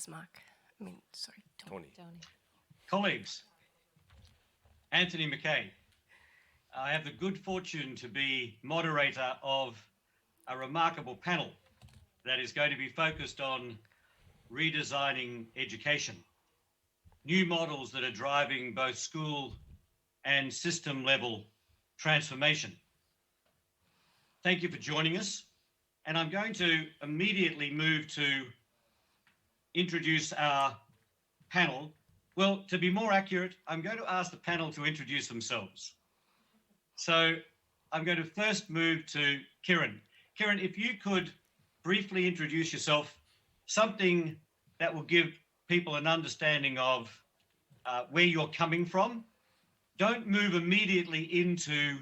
Yes, Mark. I mean, sorry, Tony. Tony. Colleagues, Anthony McKay. I have the good fortune to be moderator of a remarkable panel that is going to be focused on redesigning education, new models that are driving both school and system level transformation. Thank you for joining us. And I'm going to immediately move to introduce our panel. Well, to be more accurate, I'm going to ask the panel to introduce themselves. So I'm going to first move to Kiran. Kiran, if you could briefly introduce yourself, something that will give people an understanding of where you're coming from. Don't move immediately into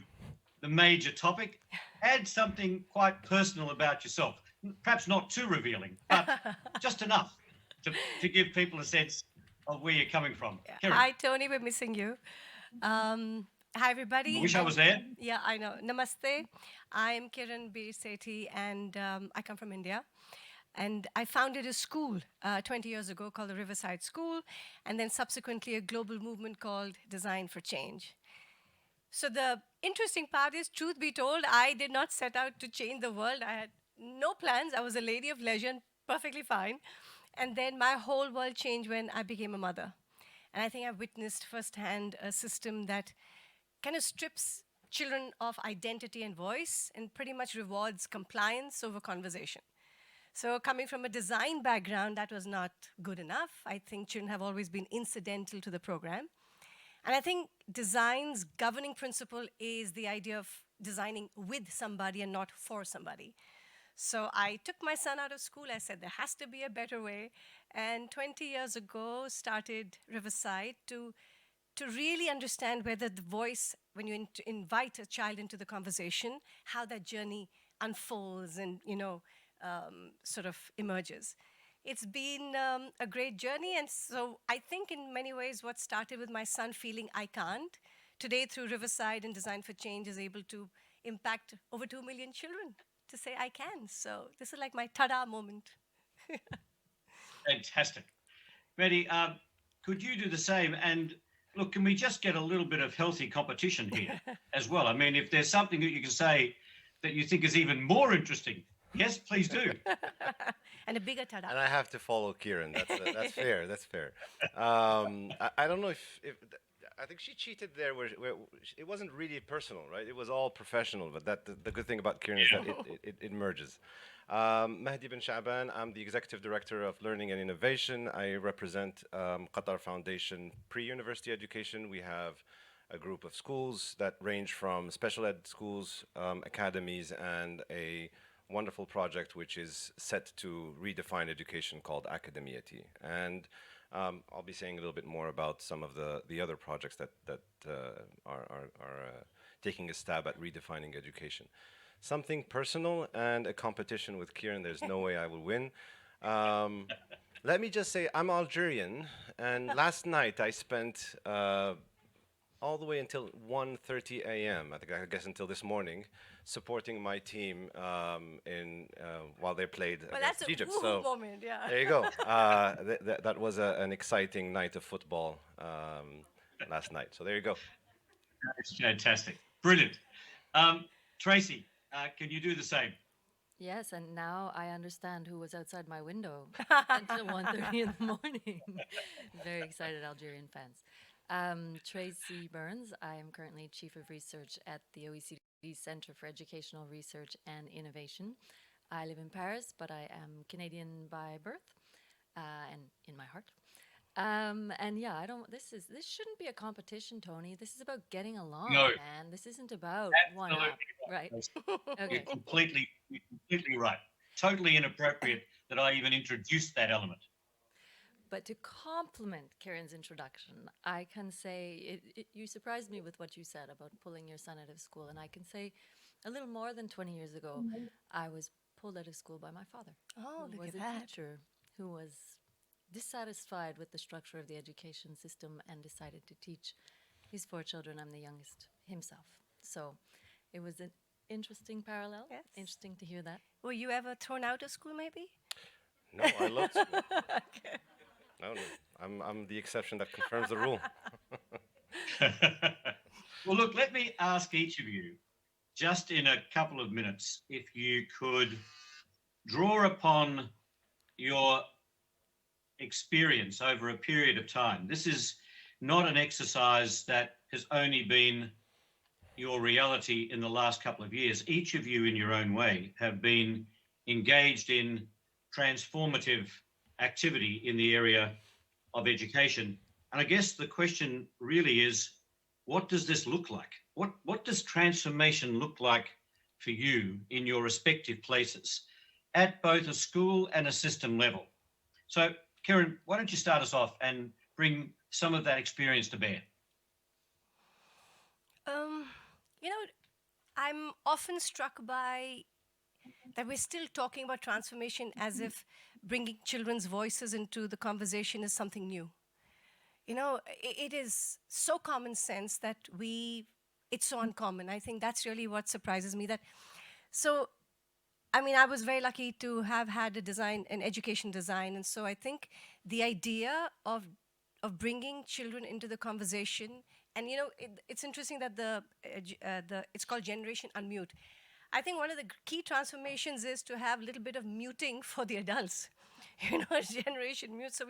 the major topic. Add something quite personal about yourself. Perhaps not too revealing, but just enough to give people a sense of where you're coming from. Kiran. Hi, Tony. We're missing you. Hi, everybody. I wish I was there. Yeah, I know. Namaste. I'm Kiran Bir Sethi, and I come from India. And I founded a school 20 years ago called the Riverside School, and then subsequently a global movement called Design for Change. So the interesting part is, truth be told, I did not set out to change the world. I had no plans. I was a lady of leisure and perfectly fine. And then my whole world changed when I became a mother. And I think I've witnessed firsthand a system that kind of strips children of identity and voice and pretty much rewards compliance over conversation. So coming from a design background, that was not good enough. I think children have always been incidental to the program. And I think design's governing principle is the idea of designing with somebody and not for somebody. So I took my son out of school. I said, there has to be a better way. And 20 years ago, started Riverside to really understand whether the voice, when you invite a child into the conversation, how that journey unfolds and, sort of emerges. It's been a great journey. And so I think in many ways what started with my son feeling I can't, today through Riverside and Design for Change is able to impact over 2 million children to say I can. So this is like my ta-da moment. Fantastic. Betty, could you do the same? And look, can we just get a little bit of healthy competition here as well? I mean, if there's something that you can say that you think is even more interesting, yes, please do. And a bigger ta-da. And I have to follow Kieran. That's fair. That's fair. I don't know if I think she cheated there where it wasn't really personal, right? It was all professional. But the good thing about Kieran is that it merges. Mahdi bin Shaban, I'm the Executive Director of Learning and Innovation. I represent Qatar Foundation Pre-University Education. We have a group of schools that range from special ed schools, academies, and a wonderful project which is set to redefine education called Academiati. And I'll be saying a little bit more about some of the other projects that are taking a stab at redefining education. Something personal and a competition with Kieran. There's no way I will win. Let me just say I'm Algerian, and last night I spent all the way until 1:30 a.m. I guess until this morning, supporting my team while they played against Egypt. That's a woohoo moment, yeah. There you go. That was an exciting night of football last night. So there you go. That's fantastic. Brilliant. Tracy, can you do the same? Yes, and now I understand who was outside my window until 1:30 in the morning. Very excited Algerian fans. Tracy Burns. I am currently Chief of Research at the OECD Center for Educational Research and Innovation. I live in Paris, but I am Canadian by birth and in my heart. And yeah, this shouldn't be a competition, Tony. This is about getting along, No. man. This isn't about one Absolutely up, right? Okay. You're completely right. Totally inappropriate that I even introduced that element. But to complement Karen's introduction, I can say you surprised me with what you said about pulling your son out of school. And I can say a little more than 20 years ago, I was pulled out of school by my father. Oh, who look was at a that. teacher who was dissatisfied with the structure of the education system and decided to teach his 4 children. I'm the youngest himself. So it was an interesting parallel. Yes. Interesting to hear that. Were you ever thrown out of school, maybe? No, I love school. No, no, I'm the exception that confirms the rule. Well, look, let me ask each of you, just in a couple of minutes, if you could draw upon your experience over a period of time. This is not an exercise that has only been your reality in the last couple of years. Each of you, in your own way, have been engaged in transformative activity in the area of education. And I guess the question really is, what does this look like? What does transformation look like for you in your respective places at both a school and a system level? So, Karen, why don't you start us off and bring some of that experience to bear? Um, you know, I'm often struck by that we're still talking about transformation as if bringing children's voices into the conversation is something new. You know, it is so common sense that it's so uncommon. I think that's really what surprises me. So, I mean, I was very lucky to have had an education design, and so I think the idea of bringing children into the conversation, and it's interesting that it's called Generation Unmute. I think one of the key transformations is to have a little bit of muting for the adults, generation mute. So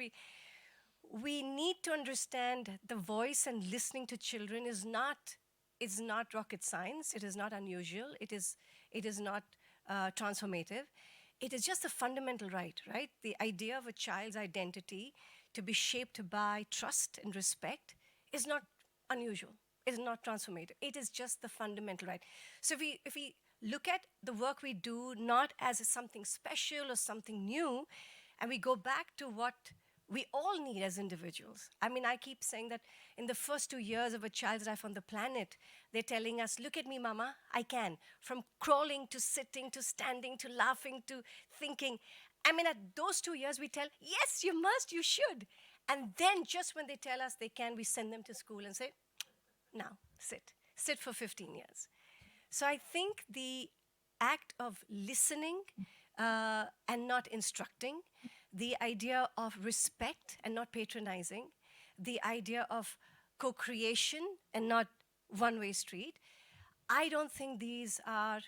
we need to understand the voice and listening to children is not rocket science. It is not unusual. It is not transformative. It is just a fundamental right? The idea of a child's identity to be shaped by trust and respect is not unusual. It is not transformative. It is just the fundamental right. So if we look at the work we do not as something special or something new, and we go back to what we all need as individuals. I mean, I keep saying that in the first 2 years of a child's life on the planet, they're telling us, look at me, mama, I can. From crawling to sitting to standing to laughing to thinking. I mean, at those 2 years, we tell, yes, you must, you should. And then just when they tell us they can, we send them to school and say, now, sit. Sit for 15 years. So I think the act of listening and not instructing, the idea of respect and not patronizing, the idea of co-creation and not one-way street, I don't think these are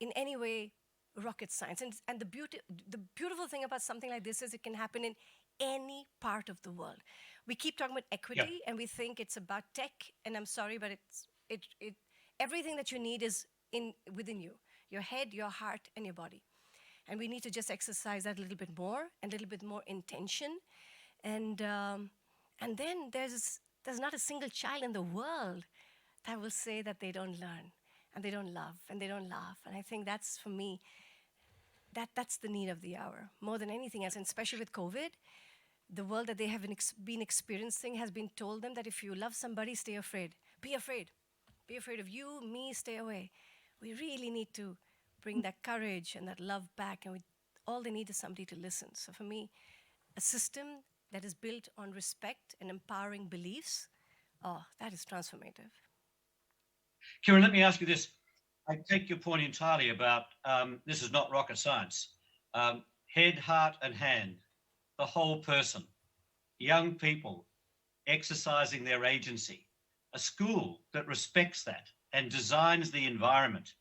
in any way rocket science. And the beautiful thing about something like this is it can happen in any part of the world. We keep talking about equity, and we think it's about tech, and I'm sorry, but everything that you need is within you, your head, your heart, and your body. And we need to just exercise that a little bit more, and a little bit more intention. And then there's not a single child in the world that will say that they don't learn, and they don't love, and they don't laugh. And I think that's, for me, that's the need of the hour, more than anything else. And especially with COVID, the world that they have been experiencing has been told them that if you love somebody, stay afraid. Be afraid. Be afraid of you, me, stay away. We really need to bring that courage and that love back, and all they need is somebody to listen. So for me, a system that is built on respect and empowering beliefs, that is transformative. Kieran, let me ask you this. I take your point entirely about this is not rocket science. Head, heart, and hand, the whole person, young people exercising their agency, a school that respects that and designs the environment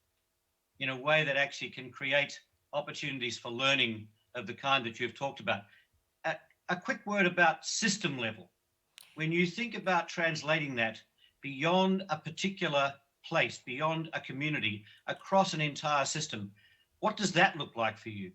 in a way that actually can create opportunities for learning of the kind that you've talked about. A quick word about system level. When you think about translating that beyond a particular place, beyond a community, across an entire system, what does that look like for you?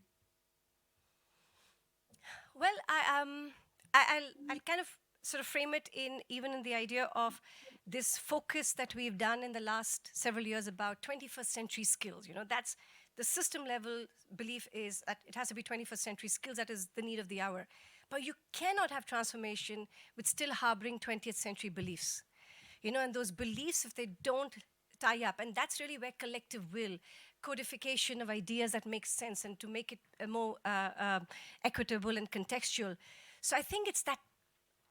Well, I'll kind of sort of frame it even in the idea of this focus that we've done in the last several years about 21st century skills. That's the system level belief, is that it has to be 21st century skills. That is the need of the hour. But you cannot have transformation with still harboring 20th century beliefs. And those beliefs, if they don't tie up, and that's really where collective will, codification of ideas that make sense, and to make it more equitable and contextual. So I think it's that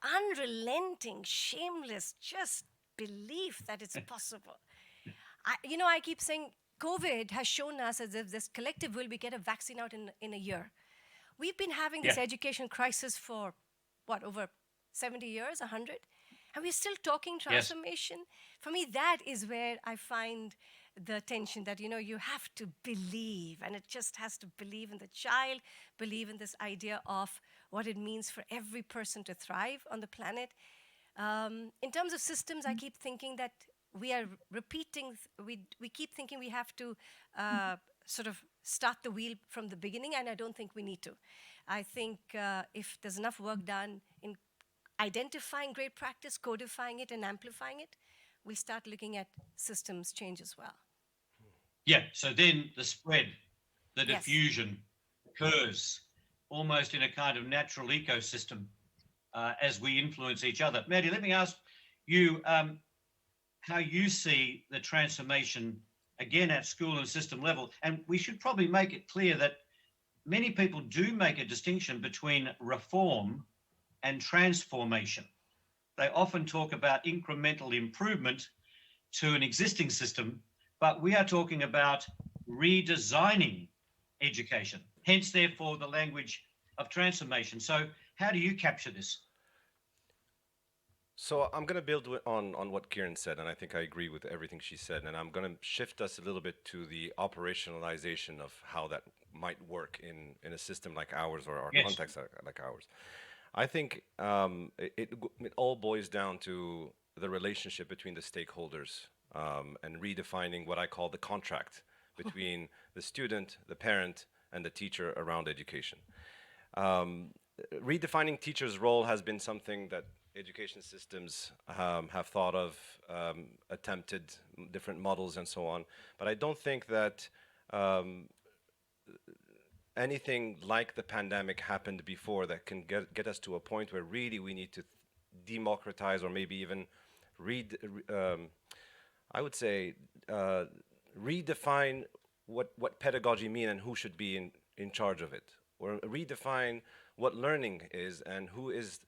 unrelenting, shameless, just belief that it's possible. I keep saying COVID has shown us, as if this collective will, we get a vaccine out in a year. We've been having this Yeah. education crisis for what, over 70 years, 100? And we're still talking Yes. transformation. For me, that is where I find the tension that, you have to believe, and it just has to believe in the child, believe in this idea of what it means for every person to thrive on the planet. In terms of systems, I keep thinking that we are repeating, we keep thinking we have to sort of start the wheel from the beginning, and I don't think we need to. I think if there's enough work done in identifying great practice, codifying it, and amplifying it, we'll start looking at systems change as well. Yeah. So then the spread, the Yes. diffusion occurs almost in a kind of natural ecosystem as we influence each other. Maddie, let me ask you how you see the transformation again at school and system level. And we should probably make it clear that many people do make a distinction between reform and transformation. They often talk about incremental improvement to an existing system, but we are talking about redesigning education, hence, therefore, the language of transformation. So, how do you capture this? So I'm going to build on what Kieran said, and I think I agree with everything she said. And I'm going to shift us a little bit to the operationalization of how that might work in a system like ours or Yes. context like ours. I think it all boils down to the relationship between the stakeholders and redefining what I call the contract between the student, the parent, and the teacher around education. Redefining teachers' role has been something that education systems have thought of, attempted different models and so on. But I don't think that anything like the pandemic happened before that can get us to a point where really we need to democratize or maybe even I would say redefine what pedagogy mean and who should be in charge of it, or redefine what learning is and who is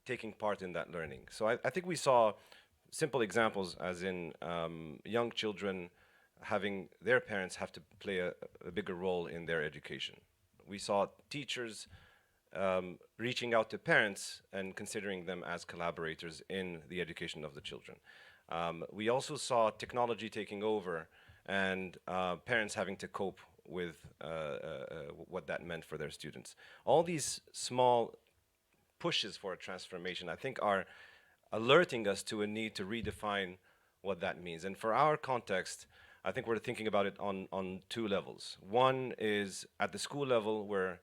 taking part in that learning. So I think we saw simple examples, as in young children having their parents have to play a bigger role in their education. We saw teachers reaching out to parents and considering them as collaborators in the education of the children. We also saw technology taking over and parents having to cope with what that meant for their students. All these small pushes for a transformation, I think, are alerting us to a need to redefine what that means. And for our context, I think we're thinking about it on two levels. One is at the school level, we're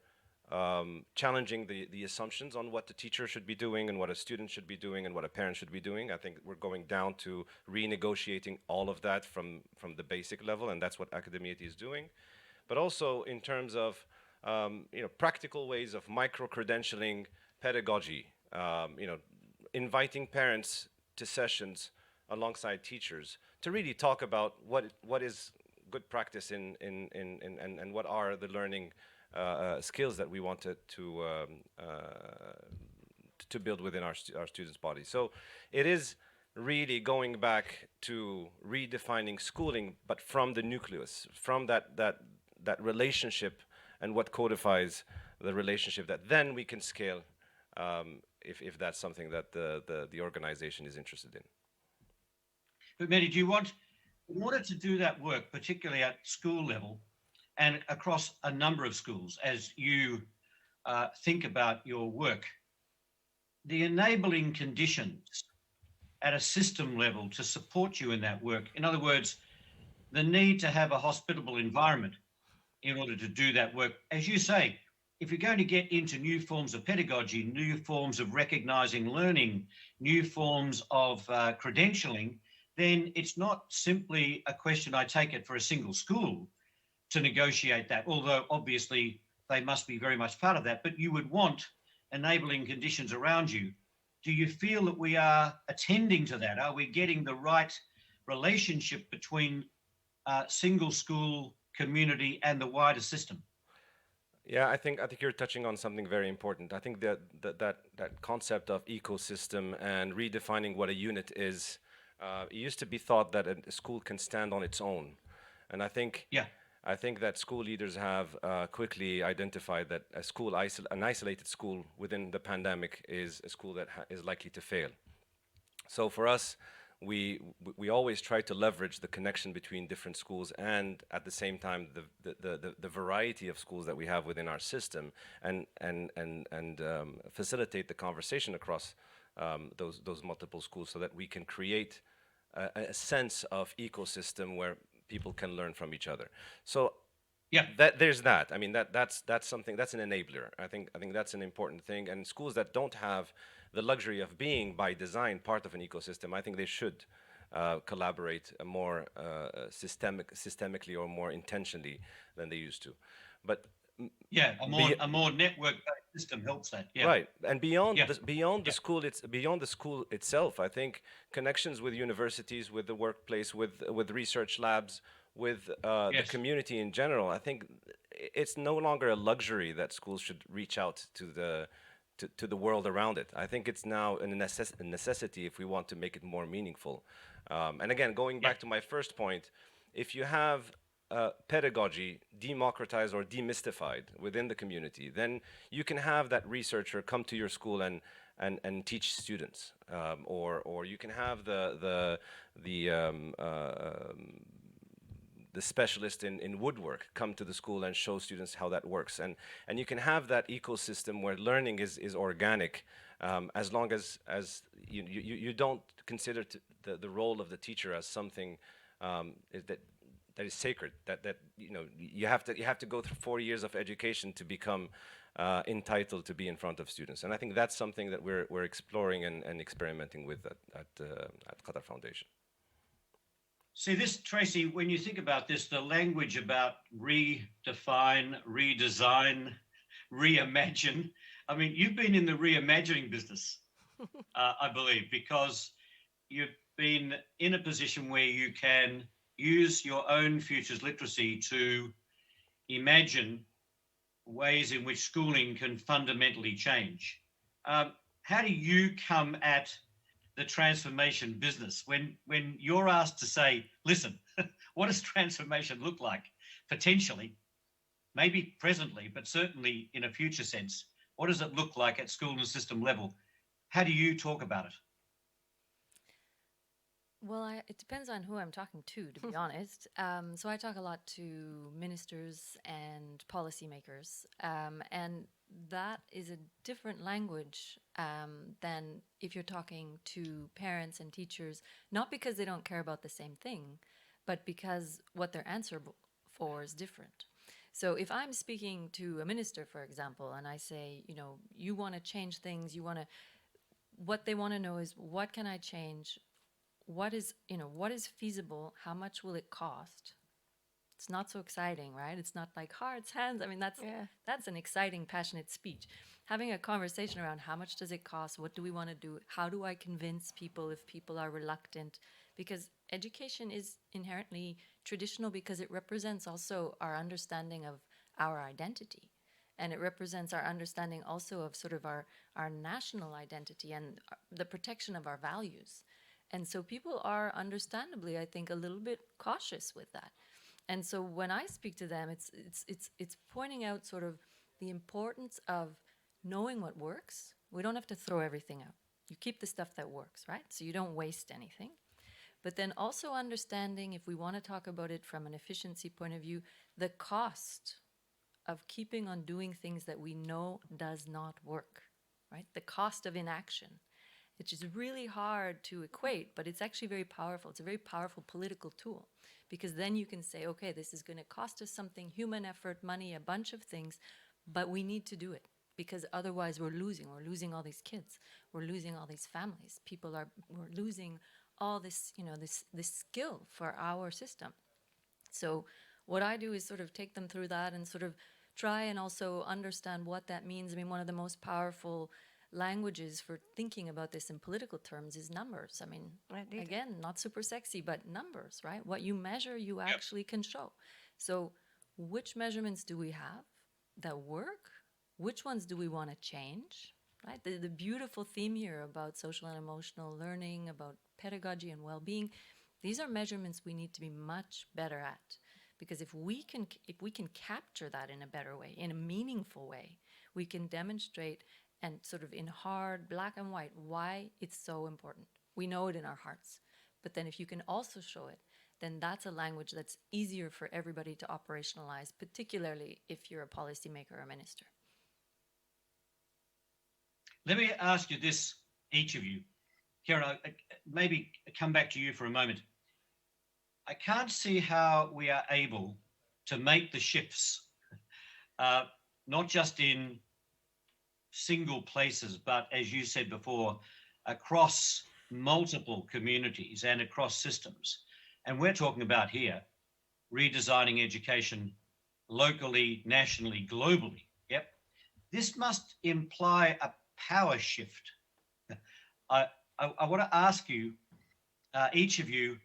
challenging the assumptions on what the teacher should be doing and what a student should be doing and what a parent should be doing. I think we're going down to renegotiating all of that from the basic level, and that's what academia is doing. But also in terms of practical ways of micro-credentialing pedagogy, inviting parents to sessions alongside teachers to really talk about what is good practice and what are the learning skills that we wanted to build within our students' bodies. So it is really going back to redefining schooling, but from the nucleus, from that relationship and what codifies the relationship that then we can scale if that's something that the organization is interested in. But Mehdi, do you want, in order to do that work, particularly at school level and across a number of schools, as you think about your work, the enabling conditions at a system level to support you in that work? In other words, the need to have a hospitable environment in order to do that work. As you say, if you're going to get into new forms of pedagogy, new forms of recognizing learning, new forms of credentialing, then it's not simply a question, I take it, for a single school to negotiate that, although obviously they must be very much part of that, but you would want enabling conditions around you. Do you feel that we are attending to that? Are we getting the right relationship between single school community and the wider system? Yeah, I think you're touching on something very important. I think that concept of ecosystem and redefining what a unit is, it used to be thought that a school can stand on its own, and I think Yeah. I think that school leaders have quickly identified that an isolated school within the pandemic is a school that is likely to fail. So for us, we always try to leverage the connection between different schools and at the same time the variety of schools that we have within our system and facilitate the conversation across those multiple schools so that we can create a sense of ecosystem where people can learn from each other. So Yeah. there's that. I mean that's something that's an enabler. I think that's an important thing. And schools that don't have the luxury of being by design part of an ecosystem, I think they should collaborate more systemically or more intentionally than they used to. But Yeah, be, a more network-based system helps that. Yeah. right, and beyond Yeah. beyond the Yeah. school, it's beyond the school itself. I think connections with universities, with the workplace, with research labs, with the Yes. community in general. I think it's no longer a luxury that schools should reach out to the world around it. I think it's now a necessity if we want to make it more meaningful. And again, going Yeah. back to my first point, if you have pedagogy democratized or demystified within the community, then you can have that researcher come to your school and teach students, or you can have the specialist in woodwork come to the school and show students how that works, and you can have that ecosystem where learning is organic, as long as you don't consider the role of the teacher as something that is sacred, that you have to go through 4 years of education to become entitled to be in front of students. And I think that's something that we're exploring and experimenting with at Qatar Foundation. See this, Tracy, when you think about this, the language about redefine, redesign, reimagine. I mean, you've been in the reimagining business, I believe, because you've been in a position where you can use your own futures literacy to imagine ways in which schooling can fundamentally change. How do you come at the transformation business when you're asked to say, listen, what does transformation look like potentially, maybe presently, but certainly in a future sense? What does it look like at school and system level? How do you talk about it? Well, it depends on who I'm talking to be honest. So I talk a lot to ministers and policymakers, and that is a different language than if you're talking to parents and teachers, not because they don't care about the same thing, but because what they're answerable for is different. So if I'm speaking to a minister, for example, and I say, you want to change things, what they want to know is, what can I change? What is feasible? How much will it cost? It's not so exciting, right? It's not like hearts, hands. I mean, that's an exciting, passionate speech. Having a conversation around how much does it cost? What do we want to do? How do I convince people if people are reluctant? Because education is inherently traditional because it represents also our understanding of our identity. And it represents our understanding also of sort of our national identity and the protection of our values. And so people are understandably, I think, a little bit cautious with that. And so when I speak to them, it's pointing out sort of the importance of knowing what works. We don't have to throw everything out. You keep the stuff that works, right? So you don't waste anything. But then also understanding, if we want to talk about it from an efficiency point of view, the cost of keeping on doing things that we know does not work, right? The cost of inaction, which is really hard to equate, but it's actually very powerful. It's a very powerful political tool, because then you can say, okay, this is going to cost us something, human effort, money, a bunch of things, but we need to do it, because otherwise we're losing all these kids, we're losing all these families, we're losing all this, this skill for our system. So what I do is sort of take them through that and sort of try and also understand what that means. I mean, one of the most powerful languages for thinking about this in political terms is numbers. I mean, again, not super sexy, but numbers, right? What you measure, you actually can show. So which measurements do we have that work? Which ones do we want to change, right? The beautiful theme here about social and emotional learning, about pedagogy and well-being, these are measurements we need to be much better at, Because if we can capture that in a better way, in a meaningful way, we can demonstrate and sort of in hard black and white why it's so important. We know it in our hearts. But then if you can also show it, then that's a language that's easier for everybody to operationalize, particularly if you're a policymaker or a minister. Let me ask you this, each of you. Karen, maybe come back to you for a moment. I can't see how we are able to make the shifts, not just in single places, but as you said before, across multiple communities and across systems. And we're talking about here redesigning education locally, nationally, globally. Yep. This must imply a power shift. I want to ask you, each of you,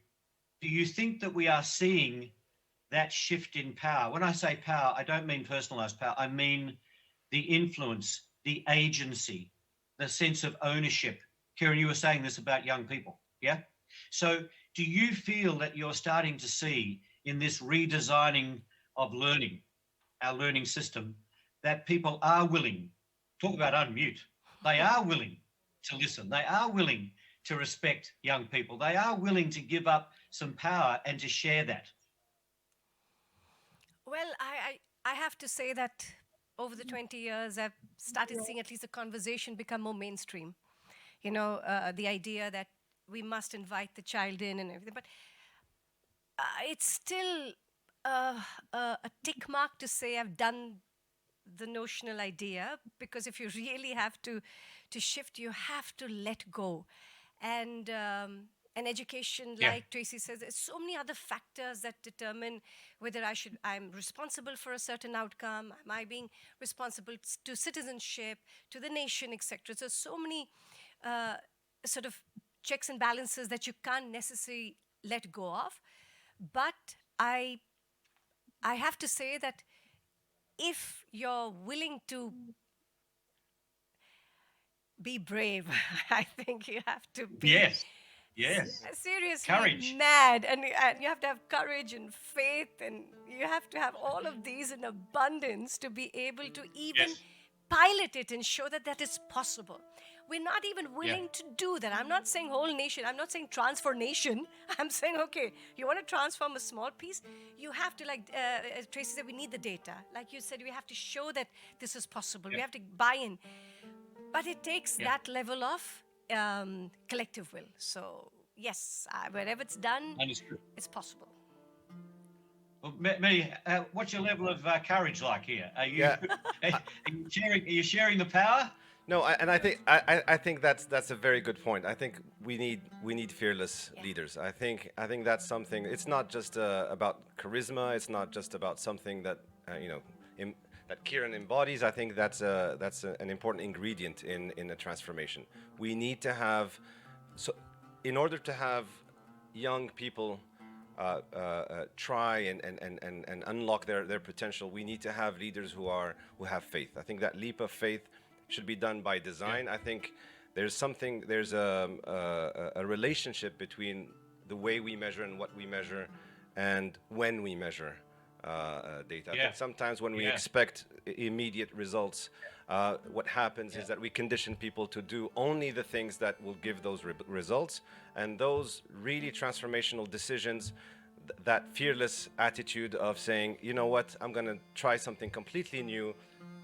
do you think that we are seeing that shift in power? When I say power, I don't mean personalized power. I mean the influence, the agency, the sense of ownership. Karen, you were saying this about young people, yeah? So do you feel that you're starting to see in this redesigning of learning, our learning system, that people are willing, talk about unmute, they are willing to listen, they are willing to respect young people, they are willing to give up some power and to share that? Well, I have to say that over the 20 years, I've started seeing at least the conversation become more mainstream. You know, the idea that we must invite the child in and everything. But it's still a tick mark to say I've done the notional idea, because if you really have to shift, you have to let go. And education, Yeah. like Tracy says, there's so many other factors that determine whether I'm responsible for a certain outcome, am I being responsible to citizenship, to the nation, etc. So many sort of checks and balances that you can't necessarily let go of. But I have to say that if you're willing to be brave, I think you have to be Yes. seriously Courage. mad, and you have to have courage and faith, and you have to have all of these in abundance to be able to even Yes. pilot it and show that that is possible. We're not even willing Yeah. to do that. I'm not saying whole nation, I'm not saying transformation. I'm saying, okay, you want to transform a small piece, you have to, like as Tracy said, we need the data. Like you said, we have to show that this is possible. We Yeah. have to buy in. But it takes Yeah. that level of collective will. So yes, wherever it's done, Understood. it's possible. Well, Mehdi, what's your level of courage like here? Are you, Yeah. are you sharing the power? No, I think that's a very good point. I think we need fearless Yeah. leaders. I think that's something. It's not just about charisma. It's not just about something that that Kieran embodies. I think that's an important ingredient in a transformation. We need to have, so in order to have young people try and unlock their potential, we need to have leaders who have faith. I think that leap of faith should be done by design. Yeah. I think there's a relationship between the way we measure and what we measure and when we measure data. I Yeah. think sometimes when we Yeah. expect immediate results, what happens is that we condition people to do only the things that will give those results, and those really transformational decisions, that fearless attitude of saying, you know what, I'm going to try something completely new.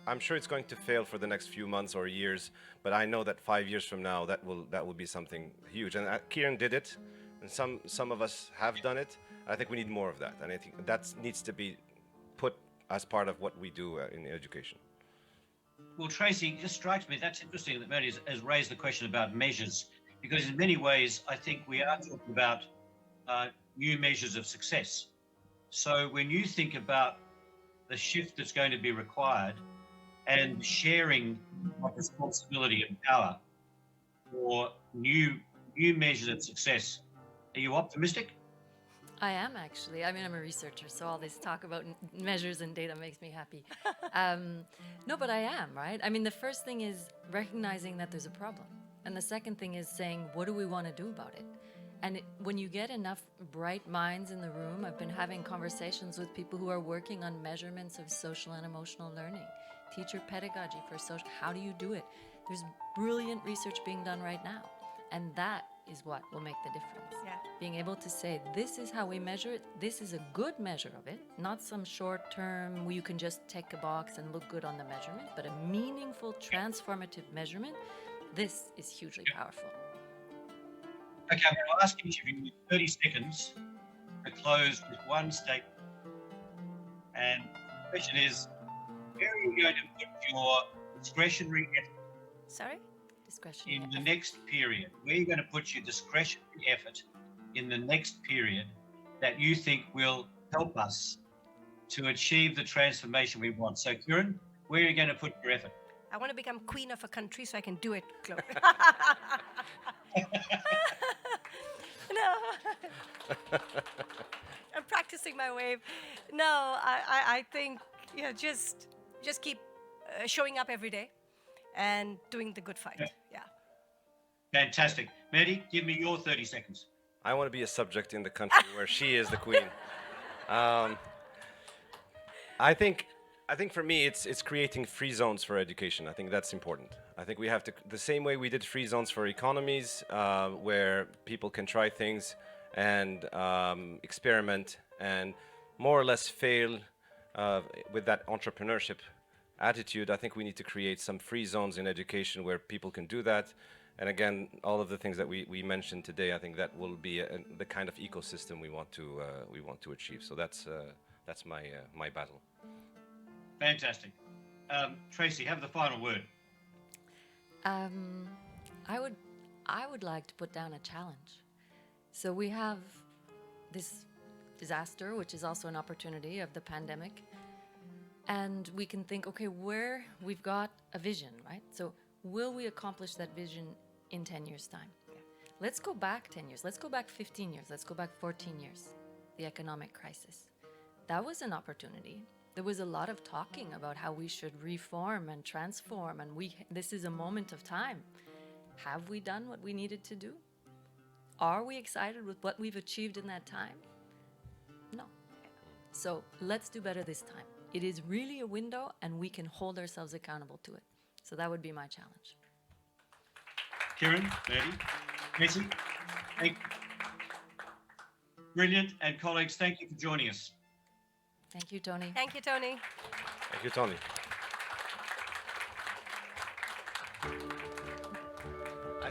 I'm sure it's going to fail for the next few months or years, but I know that 5 years from now that will be something huge. And Kieran did it, and some of us have done it. I think we need more of that, and I think that needs to be put as part of what we do in education. Well, Tracy, it just strikes me that's interesting that Mehdi has raised the question about measures, because in many ways, I think we are talking about new measures of success. So when you think about the shift that's going to be required and sharing of responsibility and power for new measures of success, are you optimistic? I am actually. I mean, I'm a researcher, so all this talk about measures and data makes me happy. No, but I am, right? I mean, the first thing is recognizing that there's a problem. And the second thing is saying, what do we want to do about it? And when you get enough bright minds in the room, I've been having conversations with people who are working on measurements of social and emotional learning, teacher pedagogy for social. How do you do it? There's brilliant research being done right now. And that is what will make the difference. Yeah. Being able to say, this is how we measure it. This is a good measure of it, not some short term where you can just tick a box and look good on the measurement, but a meaningful, transformative measurement. This is hugely powerful. Okay, I'm going to ask each of you 30 seconds to close with one statement. And the question is, where are you going to put your discretionary effort Sorry? Discretionary in the effort. next period? Where are you going to put your discretionary effort in the next period that you think will help us to achieve the transformation we want? So, Kieran, where are you going to put your effort? I want to become queen of a country so I can do it, Claude. No. I'm practicing my wave. No, I think just keep showing up every day and doing the good fight. Yeah. Fantastic. Mehdi, give me your 30 seconds. I want to be a subject in the country where she is the queen. I think for me it's creating free zones for education. I think that's important. I think we have to, the same way we did free zones for economies, where people can try things and experiment and more or less fail with that entrepreneurship attitude. I think we need to create some free zones in education where people can do that. And again, all of the things that we mentioned today, I think that will be the kind of ecosystem we want to achieve. So that's my battle. Fantastic. Tracy, have the final word. I would like to put down a challenge. So we have this disaster, which is also an opportunity of the pandemic. And we can think, okay, where we've got a vision, right? So will we accomplish that vision in 10 years' time? Yeah. Let's go back 10 years. Let's go back 15 years. Let's go back 14 years. The economic crisis. That was an opportunity. There was a lot of talking about how we should reform and transform, and this is a moment of time. Have we done what we needed to do? Are we excited with what we've achieved in that time? No. So let's do better this time. It is really a window, and we can hold ourselves accountable to it. So that would be my challenge. Kieran, Mehdi, Tracy, thank you. Brilliant. And colleagues, thank you for joining us. Thank you, Tony. Thank you, Tony. Thank you, Tony. I